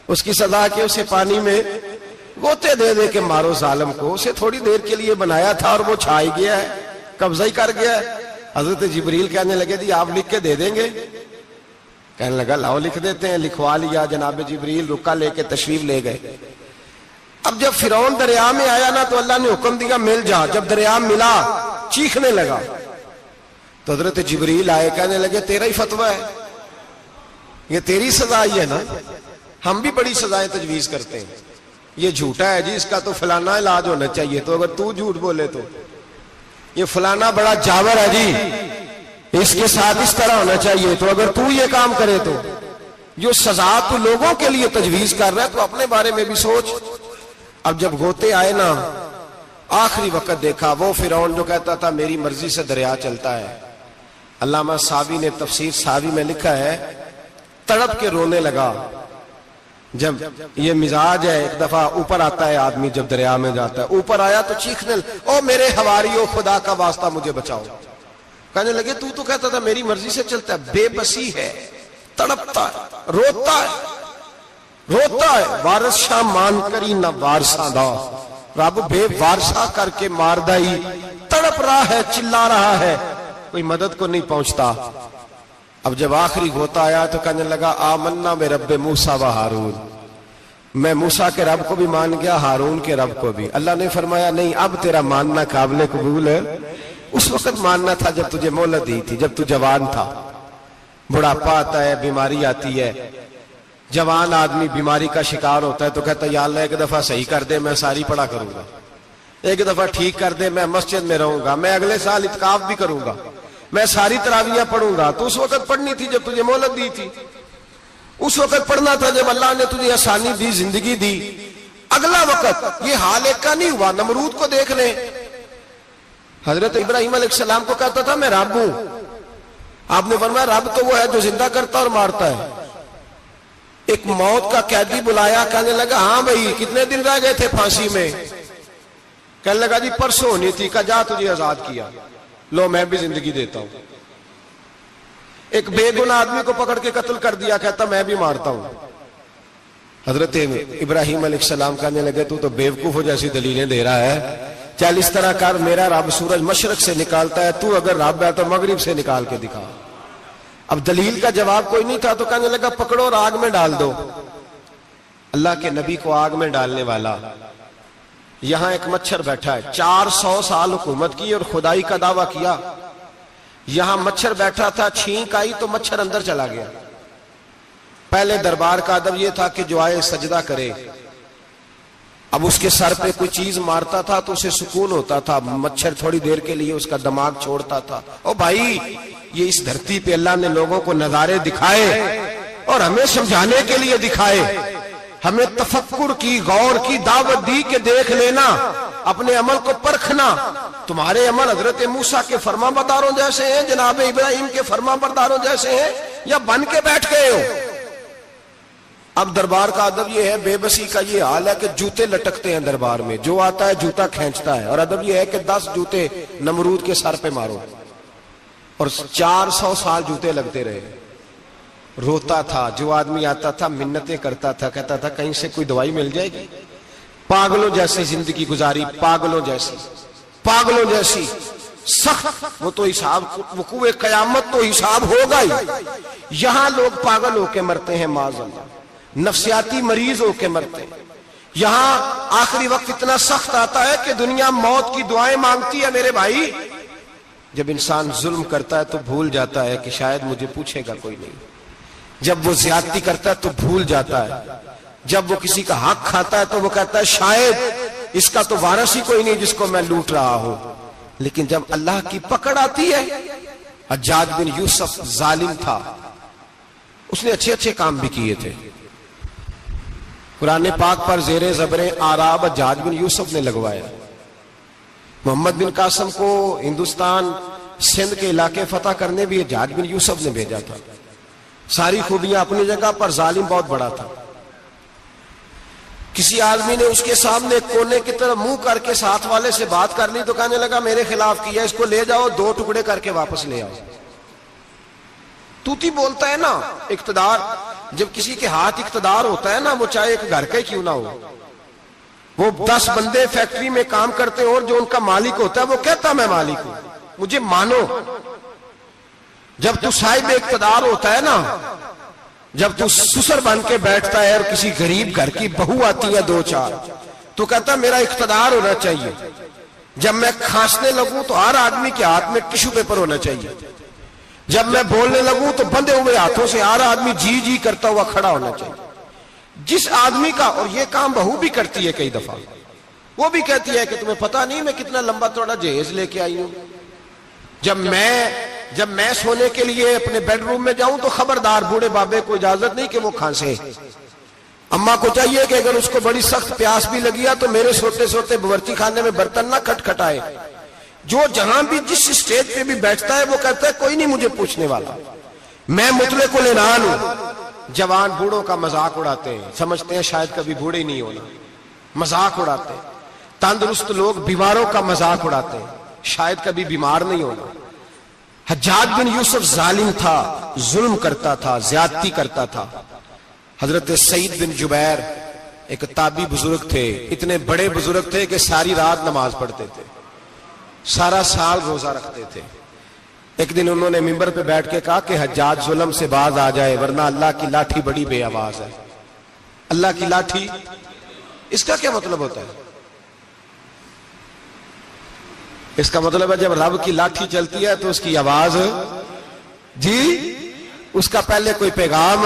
اس کی سزا کہ اسے پانی میں غوطے دے دے کے مارو ظالم کو. اسے تھوڑی دیر کے لیے بنایا تھا اور وہ چھائی گیا ہے، قبضہ ہی کر گیا ہے. حضرت جبریل کہنے لگے جی آپ لکھ کے دے دیں گے؟ کہنے لگا لاؤ لکھ دیتے ہیں. لکھوا لیا. جناب جبریل رکا لے کے تشریف لے گئے. اب جب فرعون دریا میں آیا نا، تو اللہ نے حکم دیا مل جا. جب دریا ملا چیخنے لگا. تو حضرت جبریل آئے، کہنے لگے تیرا ہی فتویٰ ہے، یہ تیری سزا ہی ہے نا. ہم بھی بڑی سزائیں تجویز کرتے ہیں. یہ جھوٹا ہے جی، اس کا تو فلانا علاج ہونا چاہیے. تو اگر تو جھوٹ بولے تو یہ فلانا بڑا جاور ہے جی، اس کے ساتھ اس طرح ہونا چاہیے. تو اگر تو یہ کام کرے تو جو سزا تو لوگوں کے لیے تجویز کر رہا ہے، تو اپنے بارے میں بھی سوچ. اب جب غوطے آئے نا، آخری وقت دیکھا وہ فرعون جو کہتا تھا میری مرضی سے دریا چلتا ہے. علامہ صاوی نے تفسیر صاوی میں لکھا ہے، تڑپ کے رونے لگا. جب یہ مزاج ہے، ایک دفعہ اوپر آتا ہے آدمی جب دریا میں جاتا ہے، اوپر آیا تو چیخنے او میرے حواریو خدا کا واسطہ مجھے بچاؤ. کہنے لگے تو کہتا تھا میری مرضی سے چلتا ہے. بے بسی ہے، تڑپتا ہے، روتا ہے. وارث شاہ مان کری نہ وارثہ دا، رب بے وارثہ کر کے مار دائی. تڑپ رہا ہے، چلا رہا ہے، کوئی مدد کو نہیں پہنچتا. اب جب آخری غوطہ آیا تو کہنے لگا آمنا بے رب موسیٰ و ہارون. میں موسیٰ کے رب کو بھی مان گیا، ہارون کے رب کو بھی. اللہ نے فرمایا نہیں، اب تیرا ماننا قابل قبول ہے. اس وقت ماننا تھا جب تجھے مہلت دی تھی، جب تو جوان تھا. بڑھاپا آتا ہے، بیماری آتی ہے. جوان آدمی بیماری کا شکار ہوتا ہے تو کہتا ہے یا اللہ ایک دفعہ صحیح کر دے، میں ساری پڑھا کروں گا. ایک دفعہ ٹھیک کر دے، میں مسجد میں رہوں گا، میں اگلے سال اعتکاف بھی کروں گا، میں ساری تراویحیں پڑھوں گا. تو اس وقت پڑھنی تھی جب تجھے مہلت دی تھی. اس وقت پڑھنا تھا جب اللہ نے تجھے آسانی دی، زندگی دی. اگلا وقت یہ حال ایک کا نہیں ہوا. نمرود کو دیکھ لیں، حضرت ابراہیم علیہ السلام کو کہتا تھا میں رب ہوں. آپ نے فرمایا رب تو وہ ہے جو زندہ کرتا اور مارتا ہے. ایک موت کا قیدی بلایا، کہنے لگا ہاں بھائی کتنے دن رہ گئے تھے پھانسی میں؟ کہنے لگا جی پرسوں ہونی تھی. کہا جا تجھے آزاد کیا، لو میں بھی زندگی دیتا ہوں. ایک بے گناہ آدمی کو پکڑ کے قتل کر دیا، کہتا میں بھی مارتا ہوں. حضرت ابراہیم علیہ السلام کہنے لگے تو بیوقوفوں جیسی دلیلیں دے رہا ہے. چل اس طرح کر، میرا رب سورج مشرق سے نکالتا ہے، تو اگر رب ہے تو مغرب سے نکال کے دکھا. اب دلیل کا جواب کوئی نہیں تھا تو کہنے لگا پکڑو اور آگ میں ڈال دو. اللہ کے نبی کو آگ میں ڈالنے والا. یہاں ایک مچھر بیٹھا ہے، 400 سال حکومت کی اور خدائی کا دعویٰ کیا. یہاں مچھر بیٹھا تھا، چھینک آئی تو مچھر اندر چلا گیا. پہلے دربار کا ادب یہ تھا کہ جو آئے سجدہ کرے. اب اس کے سر پہ کوئی چیز مارتا تھا تو اسے سکون ہوتا تھا. مچھر تھوڑی دیر کے لیے اس کا دماغ چھوڑتا تھا. او بھائی یہ اس دھرتی پہ اللہ نے لوگوں کو نظارے دکھائے اور ہمیں سمجھانے کے لیے دکھائے. ہمیں تفکر کی، غور کی دعوت دی کہ دیکھ لینا، اپنے عمل کو پرکھنا. تمہارے عمل حضرت موسیٰ کے فرما برداروں جیسے ہیں، جناب ابراہیم کے فرما برداروں جیسے ہیں، یا بن کے بیٹھ گئے ہو؟ اب دربار کا ادب یہ ہے، بے بسی کا یہ حال ہے کہ جوتے لٹکتے ہیں دربار میں، جو آتا ہے جوتا کھینچتا ہے. اور ادب یہ ہے کہ 10 جوتے نمرود کے سر پہ مارو. اور 400 سال جوتے لگتے رہے. روتا تھا. جو آدمی آتا تھا منتیں کرتا تھا, کہتا تھا کہیں سے کوئی دوائی مل جائے گی. پاگلوں جیسی زندگی گزاری, پاگلوں جیسی سخت. وہ تو حساب, وقوع قیامت تو حساب ہوگا ہی. یہاں لوگ پاگل ہو کے مرتے ہیں معاذ اللہ, نفسیاتی مریض ہو کے مرتے ہیں. یہاں آخری وقت اتنا سخت آتا ہے کہ دنیا موت کی دعائیں مانگتی ہے. میرے بھائی, جب انسان ظلم کرتا ہے تو بھول جاتا ہے کہ شاید مجھے پوچھے گا کوئی نہیں. جب وہ زیادتی کرتا ہے تو بھول جاتا ہے. جب وہ کسی کا حق کھاتا ہے تو وہ کہتا ہے شاید اس کا تو وارث ہی کوئی نہیں جس کو میں لوٹ رہا ہوں. لیکن جب اللہ کی پکڑ آتی ہے, حجاج بن یوسف ظالم تھا, اس نے اچھے کام بھی کیے تھے. قرآن پاک پر زیر زبر آراب حجاج بن یوسف نے لگوایا. محمد بن قاسم کو ہندوستان سندھ کے علاقے فتح کرنے بھی حجاج بن یوسف نے بھیجا تھا. ساری خوبیاں اپنی جگہ پر, ظالم بہت بڑا تھا. کسی آدمی نے اس کے سامنے کونے کی طرف منہ کر کے ساتھ والے سے بات کر لی تو کہنے لگا میرے خلاف کیا, اس کو لے جاؤ 2 ٹکڑے کر کے واپس لے آؤ. توتی بولتا ہے نا اقتدار. جب کسی کے ہاتھ اقتدار ہوتا ہے نا, وہ چاہے ایک گھر کا ہی کیوں نہ ہو, وہ 10 بندے فیکٹری میں کام کرتے ہیں اور جو ان کا مالک ہوتا ہے وہ کہتا میں مالک ہوں, مجھے مانو. جب تو صاحب اقتدار ہوتا ہے نا, جب تو سسر بن کے بیٹھتا ہے اور کسی غریب گھر کی بہو آتی ہے 2-4 تو کہتا میرا اقتدار ہونا چاہیے. جب میں کھانسنے لگوں تو ہر آدمی کے ہاتھ میں ٹشو پیپر ہونا چاہیے. جب میں بولنے لگوں تو بندھے ہوئے ہاتھوں سے ہر آدمی جی کرتا ہوا کھڑا ہونا چاہیے. جس آدمی کا, اور یہ کام بہو بھی کرتی ہے کئی دفعہ, وہ بھی کہتی ہے کہ تمہیں پتا نہیں میں کتنا لمبا چوڑا جہیز لے کے آئی ہوں. جب میں سونے کے لیے اپنے بیڈ روم میں جاؤں تو خبردار بوڑھے بابے کو اجازت نہیں کہ وہ کھانسے. اماں کو چاہیے کہ اگر اس کو بڑی سخت پیاس بھی لگی ہے تو میرے سوتے باورچی خانے میں برتن نہ کھٹکھٹائے. جو جہاں بھی جس اسٹیج پہ بھی بیٹھتا ہے وہ کہتا ہے کوئی نہیں مجھے پوچھنے والا, میں مطلق العنان ہوں. جوان بوڑھوں کا مذاق اڑاتے ہیں, سمجھتے ہیں شاید کبھی بوڑھے نہیں ہونا, مذاق اڑاتے ہیں. تندرست لوگ بیماروں کا مذاق اڑاتے ہیں, شاید کبھی بیمار نہیں ہونا. حجاج بن یوسف ظالم تھا, ظلم کرتا تھا, زیادتی کرتا تھا. حضرت سعید بن جبیر ایک تابعی بزرگ تھے, اتنے بڑے بزرگ تھے کہ ساری رات نماز پڑھتے تھے, سارا سال روزہ رکھتے تھے. ایک دن انہوں نے منبر پہ بیٹھ کے کہا کہ حجاج ظلم سے باز آ جائے ورنہ اللہ کی لاٹھی بڑی بے آواز ہے. اللہ کی لاٹھی, اس کا کیا مطلب ہوتا ہے؟ اس کا مطلب ہے جب رب کی لاٹھی چلتی ہے تو اس کی آواز, اس کا پہلے کوئی پیغام,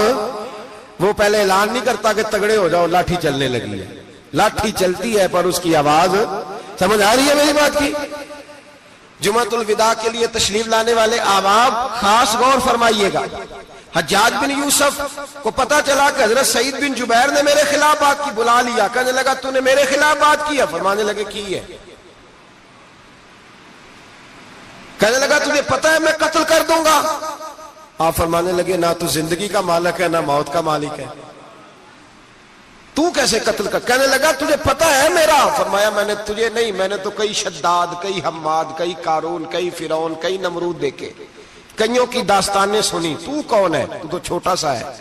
وہ پہلے اعلان نہیں کرتا کہ تگڑے ہو جاؤ لاٹھی چلنے لگی ہے. لاٹھی چلتی ہے پر اس کی آواز, سمجھ آ رہی ہے میری بات کی؟ جمعۃ الوداع کے لیے تشریف لانے والے احباب خاص غور فرمائیے گا. حجاج بن یوسف کو پتا چلا کہ حضرت سعید بن جبیر نے میرے خلاف بات کی, بلا لیا. کہنے لگا تو نے میرے خلاف بات کی ہے؟ فرمانے لگے کی ہے. کہنے لگا تجھے پتا ہے میں قتل کر دوں گا؟ آپ فرمانے لگے نہ تو زندگی کا مالک ہے نہ موت کا مالک ہے, تو کیسے قتل کر؟ کہنے لگا تجھے پتا ہے میرا؟ فرمایا میں نے تجھے نہیں, میں نے تو کئی شداد, کئی حماد, کئی قارون, کئی فرعون, کئی نمرود دیکھے, کئیوں کی داستانیں سنی. تو کون ہے؟ تو چھوٹا سا ہے.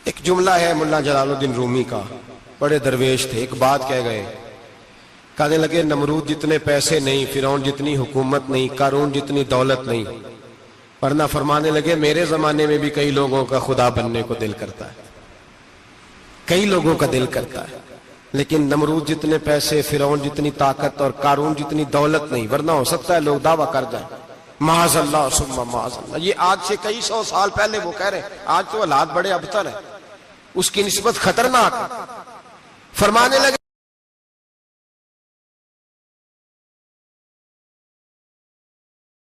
ایک جملہ ہے ملا جلال الدین رومی کا, بڑے درویش تھے, ایک بات کہہ گئے. کہنے لگے نمرود جتنے پیسے نہیں, فرعون جتنی حکومت نہیں, قارون جتنی دولت نہیں, ورنہ فرمانے لگے میرے زمانے میں بھی کئی لوگوں کا خدا بننے کو دل کرتا ہے, کئی لوگوں کا دل کرتا ہے, لیکن نمرود جتنے پیسے, فرعون جتنی طاقت اور قارون جتنی دولت نہیں, ورنہ ہو سکتا ہے لوگ دعویٰ کر جائیں معاذ اللہ ثم معاذ اللہ. یہ آج سے کئی 100 سال پہلے وہ کہہ رہے ہیں, آج تو حالات بڑے ابتر ہیں, اس کی نسبت خطرناک. فرمانے لگے